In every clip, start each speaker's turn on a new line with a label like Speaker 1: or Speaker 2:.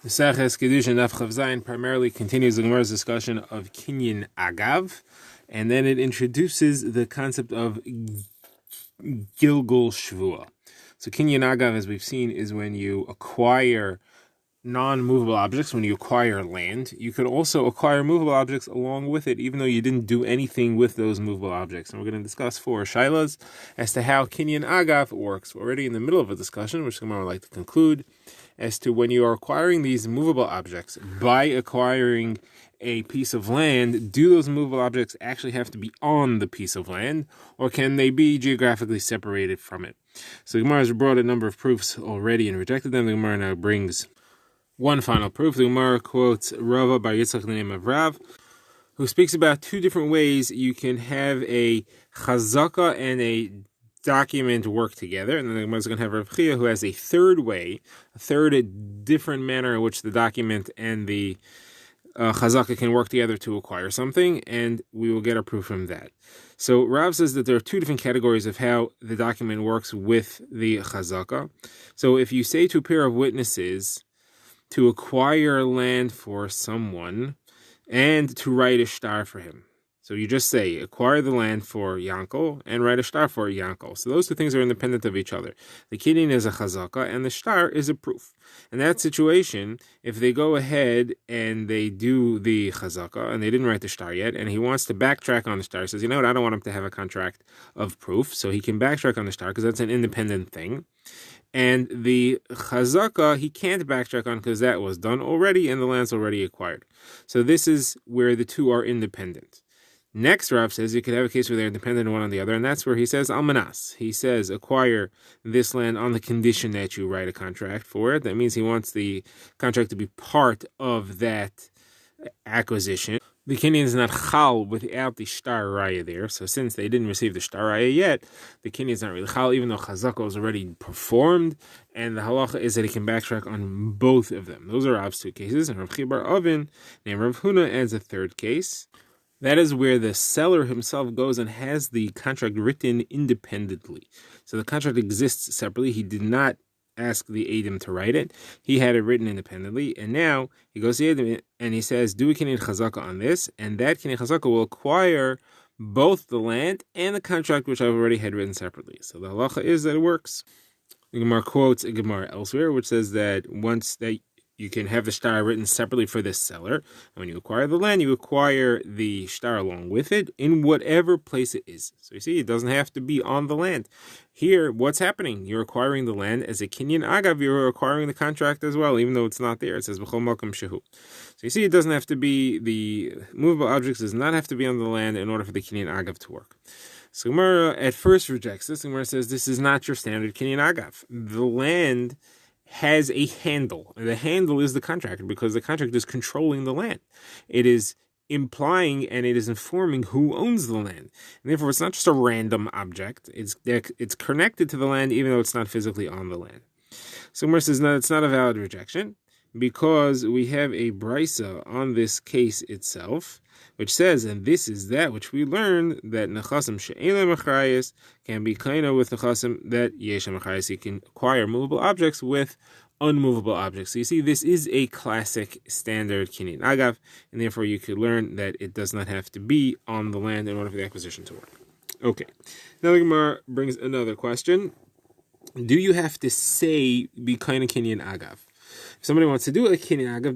Speaker 1: Maseches Kiddushin Daf primarily continues the Gemara's discussion of Kinyan Agav, and then it introduces the concept of Gilgul Shvua. So Kinyan Agav, as we've seen, is when you acquire non-movable objects, when you acquire land. You could also acquire movable objects along with it, even though you didn't do anything with those movable objects. And we're going to discuss 4 shilas as to how Kinyan Agav works. We're already in the middle of a discussion, which Gemara would like to conclude, as to when you are acquiring these movable objects by acquiring a piece of land, do those movable objects actually have to be on the piece of land, or can they be geographically separated from it? So the Gemara has brought a number of proofs already and rejected them. The Gemara now brings one final proof. The Gemara quotes Rava bar Yitzchak, the name of Rav, who speaks about 2 different ways you can have a chazaka and a document work together. And then the Gemara is going to have Rav Chia, who has a third way, a third different manner in which the document and the chazaka can work together to acquire something, and we will get a proof from that. So Rav says that there are 2 different categories of how the document works with the chazaka. So if you say to a pair of witnesses to acquire land for someone and to write a shtar for him. So you just say, acquire the land for Yankel and write a shtar for Yankel. So those 2 things are independent of each other. The kinyan is a chazaka and the shtar is a proof. In that situation, if they go ahead and they do the chazaka and they didn't write the shtar yet, and he wants to backtrack on the shtar, he says, you know what, I don't want him to have a contract of proof, so he can backtrack on the shtar because that's an independent thing. And the chazaka, he can't backtrack on because that was done already and the land's already acquired. So this is where the 2 are independent. Next, Rav says you could have a case where they're dependent one on the other, and that's where he says almanas. He says acquire this land on the condition that you write a contract for it. That means he wants the contract to be part of that acquisition. The kinyan is not chal without the shtar raya there. So since they didn't receive the shtar raya yet, the kinyan is not really chal, even though chazaka was already performed. And the halacha is that he can backtrack on both of them. Those are Rav's 2 cases. And Rav Chia bar Avin, named Rav Huna, adds a 3rd case. That is where the seller himself goes and has the contract written independently. So the contract exists separately. He did not ask the Eidim to write it. He had it written independently, and now he goes to the Eidim and he says, do a kinyan chazaka on this, and that kinyan chazaka will acquire both the land and the contract which I've already had written separately. So the halacha is that it works. The Gemara quotes a Gemara elsewhere, which says that once that you can have the shtar written separately for this seller, and when you acquire the land, you acquire the shtar along with it in whatever place it is. So you see, it doesn't have to be on the land. Here, what's happening? You're acquiring the land as a kinyan agav. You're acquiring the contract as well, even though it's not there. It says b'chol makom shehu. So you see, it doesn't have to be, the movable objects does not have to be on the land in order for the kinyan agav to work. So Gemara at first rejects this. Gemara says this is not your standard kinyan agav. The land has a handle. The handle is the contract because the contract is controlling the land. It is implying and it is informing who owns the land. And therefore, it's not just a random object. It's connected to the land even though it's not physically on the land. So Gemara says, no, it's not a valid rejection because we have a brisa on this case itself, which says, and this is that which we learned, that nechasim she'elam achrayis can be kind of with nechasim that yeshem achrayis. You can acquire movable objects with unmovable objects. So you see, this is a classic standard kinyan agav, and therefore you could learn that it does not have to be on the land in order for the acquisition to work. Okay, now the Gemara brings another question. Do you have to say be kind of kinyan agav? If somebody wants to do a kinyan agav,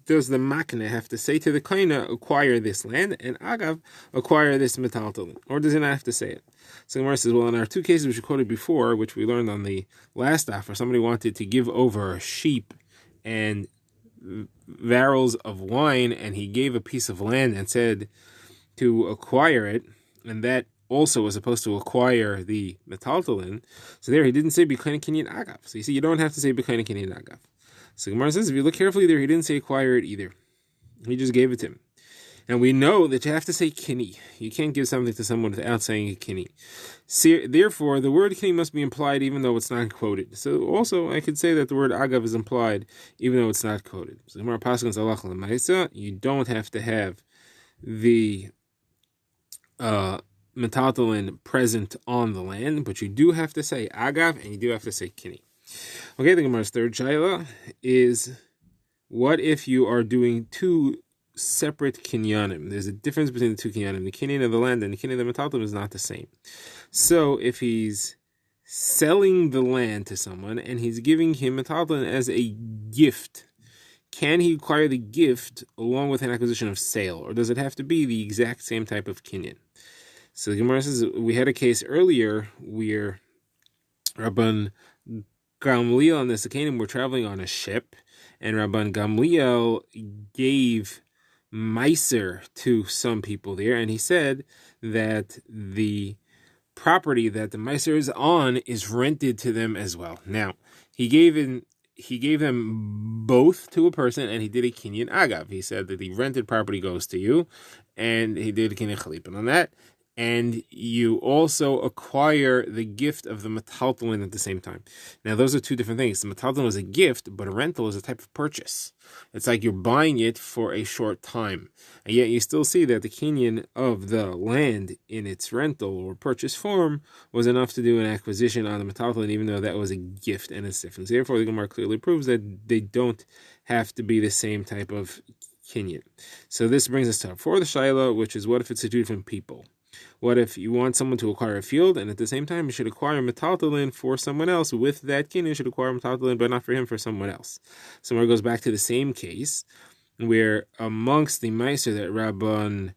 Speaker 1: does the makne have to say to the kaina, acquire this land, and agav, acquire this metaltalin? Or does he not have to say it? So Gemara says, well, in our 2 cases which we quoted before, which we learned on the last daf, where somebody wanted to give over sheep and barrels of wine, and he gave a piece of land and said to acquire it, and that also was supposed to acquire the metaltalin. So there he didn't say b'kaina kinyan agav. So you see, you don't have to say b'kaina kinyan agav. So Gemara says, if you look carefully there, he didn't say acquire it either. He just gave it to him. And we know that you have to say kini. You can't give something to someone without saying a kini. Therefore, the word kini must be implied even though it's not quoted. So also, I could say that the word agav is implied even though it's not quoted. So Gemara paskins alach l'maisa, you don't have to have the metaltalin present on the land, but you do have to say agav and you do have to say kini. Okay, the Gemara's third shaila is, what if you are doing two separate kinyanim? There's a difference between the two kinyanim. The kinyan of the land and the kinyan of the metalton is not the same. So if he's selling the land to someone and he's giving him metalton as a gift, can he acquire the gift along with an acquisition of sale, or does it have to be the exact same type of kinyan? So the Gemara says, we had a case earlier where Rabban Gamliel and the Sakanim were traveling on a ship, and Rabban Gamliel gave meiser to some people there, and he said that the property that the meiser is on is rented to them as well. Now, he gave them both to a person, and he did a kinyan agav. He said that the rented property goes to you, and he did a kinyan chalipin on that. And you also acquire the gift of the metaltalin at the same time. Now, those are two different things. The metaltalin is a gift, but a rental is a type of purchase. It's like you're buying it for a short time. And yet you still see that the kinyan of the land in its rental or purchase form was enough to do an acquisition on the metaltalin, even though that was a gift and it's different. Therefore, the Gemara clearly proves that they don't have to be the same type of kinyan. So this brings us to for the shaila, which is, what if it's two different people? What if you want someone to acquire a field, and at the same time you should acquire metaltalin for someone else with that kinyan? You should acquire metaltalin, but not for him, for someone else. So it goes back to the same case where amongst the meiser that Rabban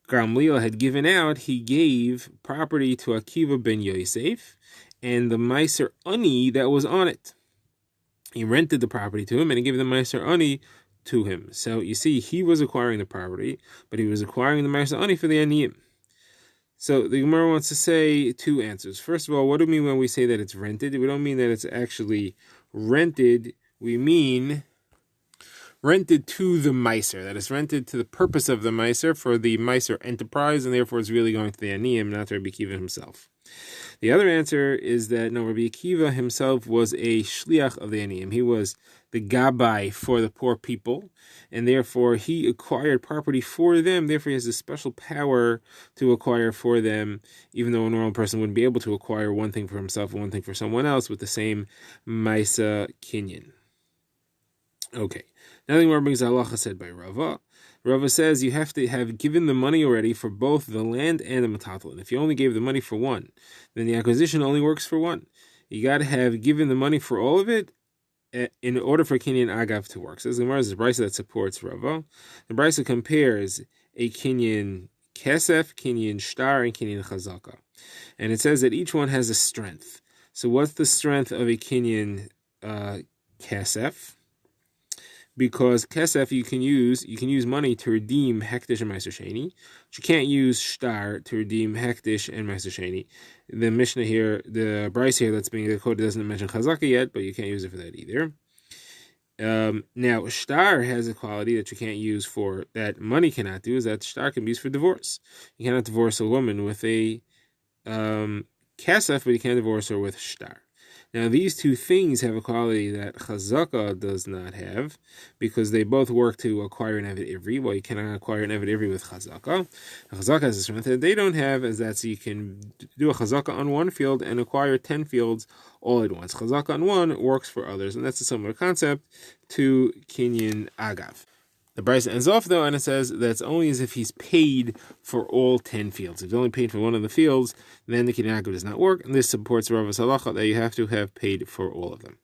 Speaker 1: Gamliel had given out, he gave property to Akiva ben Yosef and the meiser ani that was on it. He rented the property to him and he gave the meiser ani to him. So you see, he was acquiring the property, but he was acquiring the meiser ani for the aniyim. So the Gemara wants to say two answers. First of all, what do we mean when we say that it's rented? We don't mean that it's actually rented. We mean rented to the meiser. That is rented to the purpose of the meiser, for the meiser enterprise, and therefore it's really going to the aniyim, not to Rabbi Akiva himself. The other answer is that no, Rabbi Akiva himself was a shliach of the aniyim. He was the gabbai for the poor people, and therefore he acquired property for them. Therefore he has a special power to acquire for them, even though a normal person wouldn't be able to acquire one thing for himself and one thing for someone else with the same maisa kinyan. Okay, now the Gemara brings a halacha said by Rava. Rava says you have to have given the money already for both the land and the metaltalin. If you only gave the money for one, then the acquisition only works for one. You got to have given the money for all of it in order for kinyan agav to work. So the Gemara is a brisa that supports Rava. The brisa compares a kinyan kesef, kinyan shtar, and kinyan chazaka, and it says that each one has a strength. So what's the strength of a kinyan kesef? Because kesef you can use money to redeem hektish and meiser sheni. But you can't use shtar to redeem hektish and meiser sheni. The Mishnah here, the Bryce here that's being quoted doesn't mention chazaka yet, but you can't use it for that either. Now shtar has a quality that you can't use for, that money cannot do, is that shtar can be used for divorce. You cannot divorce a woman with a kesef, but you can divorce her with shtar. Now, these two things have a quality that chazaka does not have, because they both work to acquire an Eved Ivri. Well, you cannot acquire an Eved Ivri with chazaka. Chazaka has a strength that they don't have, as that so you can do a chazaka on one field and acquire 10 fields all at once. Chazaka on one works for others, and that's a similar concept to kinyan agav. The Bryce ends off, though, and it says that's only as if he's paid for all 10 fields. If he's only paid for one of the fields, then the kinyan agav does not work, and this supports Rava's halacha that you have to have paid for all of them.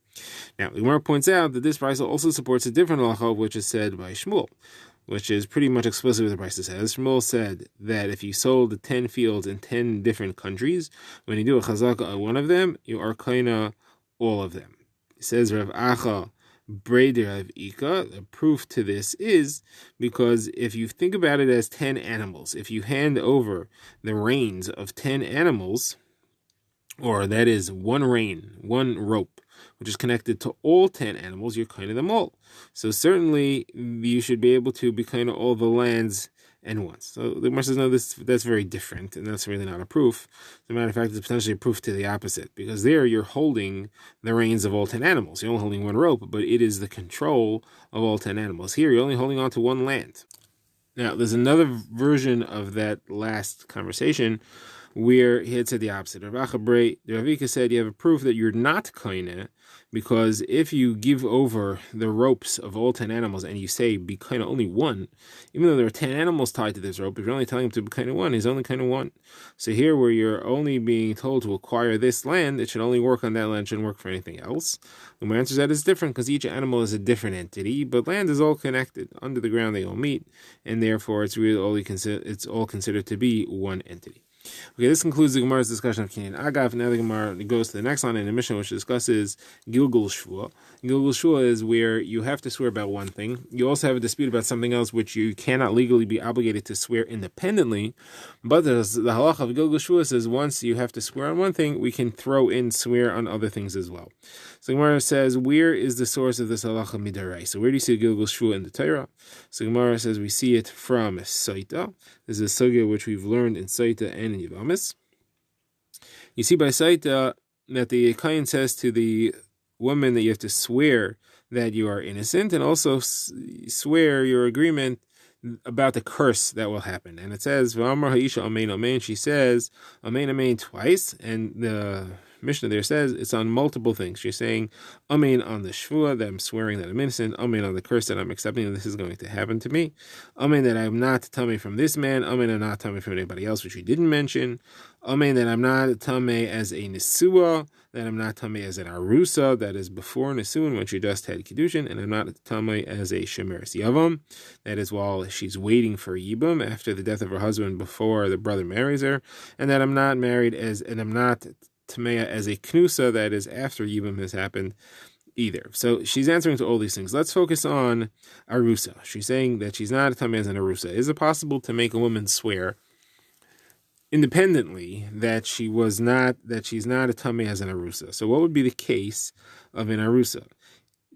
Speaker 1: Now, the Gemara points out that this Bryce also supports a different halacha, which is said by Shmuel, which is pretty much explicit what the Bryce says. Shmuel said that if you sold the 10 fields in 10 different countries, when you do a chazaka on one of them, you are kaina all of them. It says Rav Acha Breder of Ika. The proof to this is because if you think about it as 10 animals, if you hand over the reins of 10 animals, or that is one rein, one rope, which is connected to all 10 animals, you're kind of them all. So certainly you should be able to be kind of all the lands and once. So the Gemara says, no, that's very different, and that's really not a proof. As a matter of fact, it's potentially a proof to the opposite, because there you're holding the reins of all 10 animals. You're only holding one rope, but it is the control of all 10 animals. Here, you're only holding on to one land. Now, there's another version of that last conversation, where he had said the opposite. Rav Ika said you have a proof that you're not koine, because if you give over the ropes of all 10 animals and you say be koine only one, even though there are 10 animals tied to this rope, if you're only telling him to be koine one, he's only koine one. So here, where you're only being told to acquire this land, it should only work on that land, shouldn't work for anything else. And my answer to that is different, because each animal is a different entity, but land is all connected. Under the ground they all meet, and therefore it's all considered to be one entity. Okay, this concludes the Gemara's discussion of Kinyan Agav. Now the Gemara goes to the next line in the Mishnah, which discusses Gilgul Shvua. Gilgul Shvua is where you have to swear about one thing. You also have a dispute about something else which you cannot legally be obligated to swear independently. But the halacha of Gilgul Shvua says once you have to swear on one thing, we can throw in swear on other things as well. So Gemara says, where is the source of this halacha midarai? So where do you see Gilgul Shvua in the Torah? So Gemara says we see it from Saita. This is a sugya which we've learned in Saita and in Yivamis. You see by Saita that the Kayin says to the woman that you have to swear that you are innocent, and also swear your agreement about the curse that will happen. And it says, V'amar ha'isha amen amen. She says amen amen twice, and the Mishnah there says it's on multiple things. She's saying amen on the shvua, that I'm swearing that I'm innocent, amen on the curse that I'm accepting that this is going to happen to me, amen that I'm not tummy from this man, amen I'm not tummy from anybody else, which we didn't mention, amen that I'm not tummy as a nesua, that I'm not tummy as an arusa, that is before nesuin when she just had kiddushin, and I'm not tummy as a shemeres yavam, that is while she's waiting for yibum after the death of her husband before the brother marries her, and that I'm not married and I'm not Tameya as a knusa, that is after Yibum has happened either. So she's answering to all these things. Let's focus on Arusa. She's saying that she's not a Tameya as an Arusa. Is it possible to make a woman swear independently that she's not a Tameya as an Arusa? So what would be the case of an Arusa?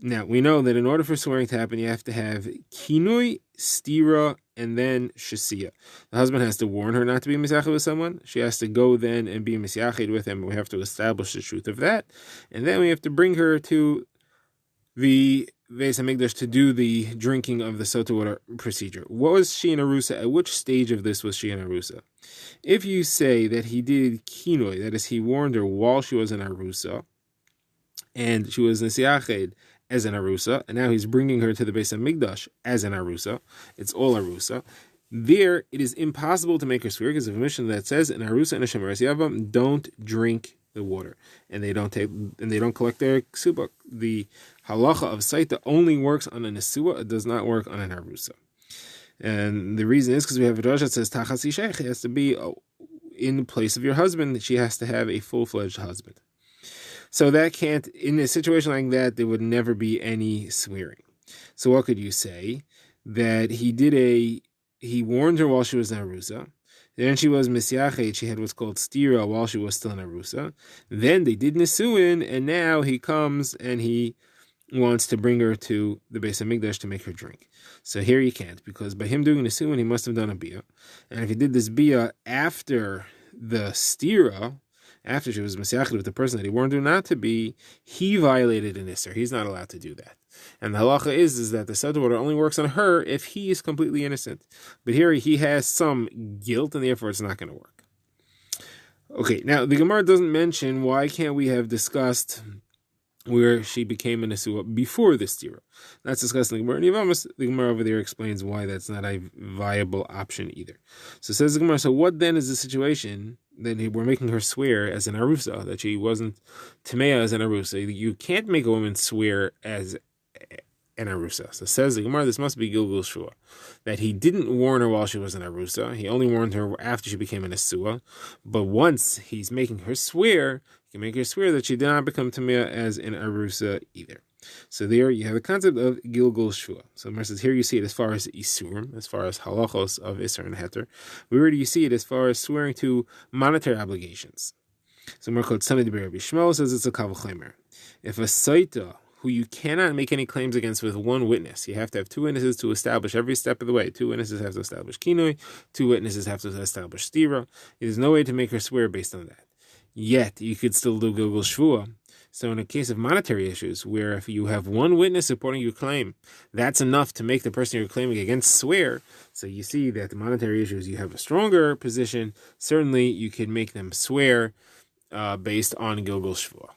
Speaker 1: Now, we know that in order for swearing to happen, you have to have kinui, stira, and then shasiya. The husband has to warn her not to be misyachid with someone. She has to go then and be misyachid with him. We have to establish the truth of that. And then we have to bring her to the Beis HaMikdash to do the drinking of the sota water procedure. What was she in Arusa? At which stage of this was she in Arusa? If you say that he did kinui, that is, he warned her while she was in Arusa, and she was misyachid as an Arusa, and now he's bringing her to the Beis HaMikdash as an Arusa. It's all Arusa. There, it is impossible to make her swear, because of a mission that says an Arusa and a Shemeres Yavam don't drink the water, and they don't collect their ksubak. The halacha of Saita only works on a nesua; it does not work on an Arusa. And the reason is because we have a drasha that says Tachas Isheich, it has to be in place of your husband. She has to have a full-fledged husband. So that can't, in a situation like that, there would never be any swearing. So what could you say? That he warned her while she was in Arusa. Then she was misyached, she had what's called stira while she was still in Arusa. Then they did nesuin, and now he comes and he wants to bring her to the Beis HaMikdash to make her drink. So here you can't, because by him doing nesuin, he must have done a bia. And if he did this bia after the stira, after she was misyached with the person that he warned her not to be, he violated an isser. He's not allowed to do that. And the halacha is that the sota water only works on her if he is completely innocent. But here he has some guilt, and therefore it's not going to work. Okay, now the Gemara doesn't mention why can't we have discussed where she became a nesua before this tira. That's discussed in the Gemara. The Gemara over there explains why that's not a viable option either. So says the Gemara, so what then is the situation? Then we're making her swear as an arusa, that she wasn't Tameya as an arusa. You can't make a woman swear as an arusa. So says the Gemara, this must be Gilgul Shua, that he didn't warn her while she was an arusa. He only warned her after she became an nesua. But once he's making her swear, he can make her swear that she did not become Tameya as an arusa either. So there you have the concept of Gilgul Shua. So Gemara says here you see it as far as Isurim, as far as halachos of Isser and Heter. We already see it as far as swearing to monetary obligations. So Gemara called Sanad Rabbi Shmuel says it's a kavachomer. If a saita who you cannot make any claims against with one witness, you have to have two witnesses to establish every step of the way. Two witnesses have to establish kinoi, two witnesses have to establish stira. There's no way to make her swear based on that. Yet you could still do Gilgul Shvua. So in a case of monetary issues, where if you have one witness supporting your claim, that's enough to make the person you're claiming against swear. So you see that the monetary issues, you have a stronger position. Certainly, you can make them swear based on Gilgul Shvuah.